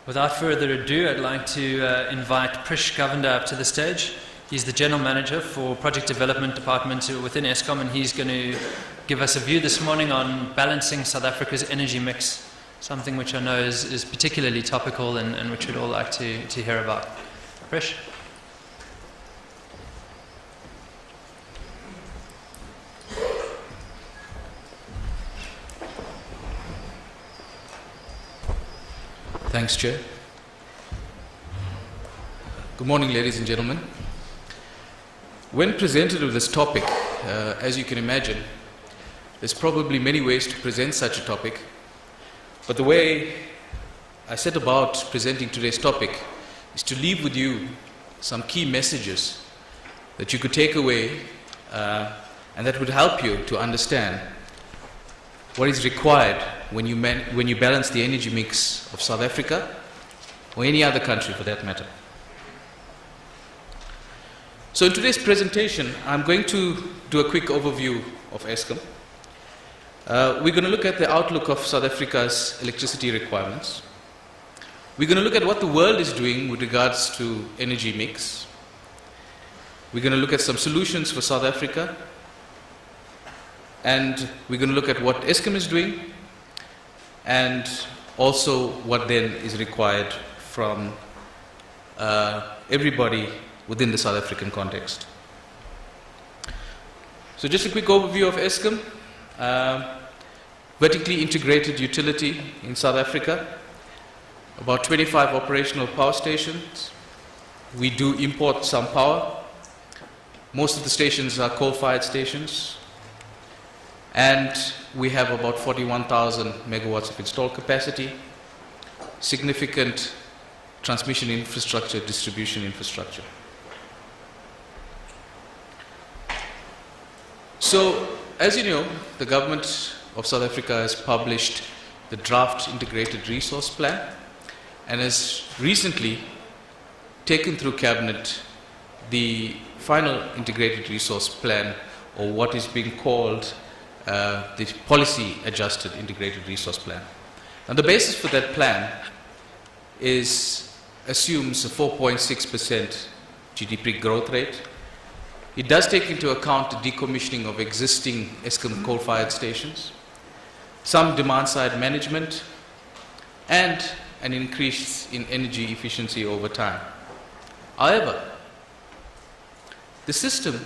Without further ado, I'd like to invite Prish, Govender, up to the stage. He's the General Manager for Project Development Department within Eskom, and he's going to give us a view this morning on balancing South Africa's energy mix, something which I know is particularly topical and which we'd all like to hear about. Prish? Thanks, Chair. Good morning, ladies and gentlemen. When presented with this topic, as you can imagine, there's probably many ways to present such a topic, but the way I set about presenting today's topic is to leave with you some key messages that you could take away and that would help you to understand what is required when you balance the energy mix of South Africa or any other country for that matter. So in today's presentation, I'm going to do a quick overview of Eskom. We're going to look at the outlook of South Africa's electricity requirements. We're going to look at what the world is doing with regards to energy mix. We're going to look at some solutions for South Africa. And we're going to look at what Eskom is doing and also what then is required from everybody within the South African context. So just a quick overview of Eskom. Vertically integrated utility in South Africa, about 25 operational power stations. We do import some power. Most of the stations are coal-fired stations. And we have about 41,000 megawatts of installed capacity, significant transmission infrastructure, distribution infrastructure. So, as you know, the government of South Africa has published the draft integrated resource plan and has recently taken through cabinet the final integrated resource plan, or what is being called the policy adjusted integrated resource plan. And the basis for that plan assumes a 4.6% GDP growth rate. It does take into account the decommissioning of existing Eskom coal-fired stations, some demand-side management, and an increase in energy efficiency over time. However, the system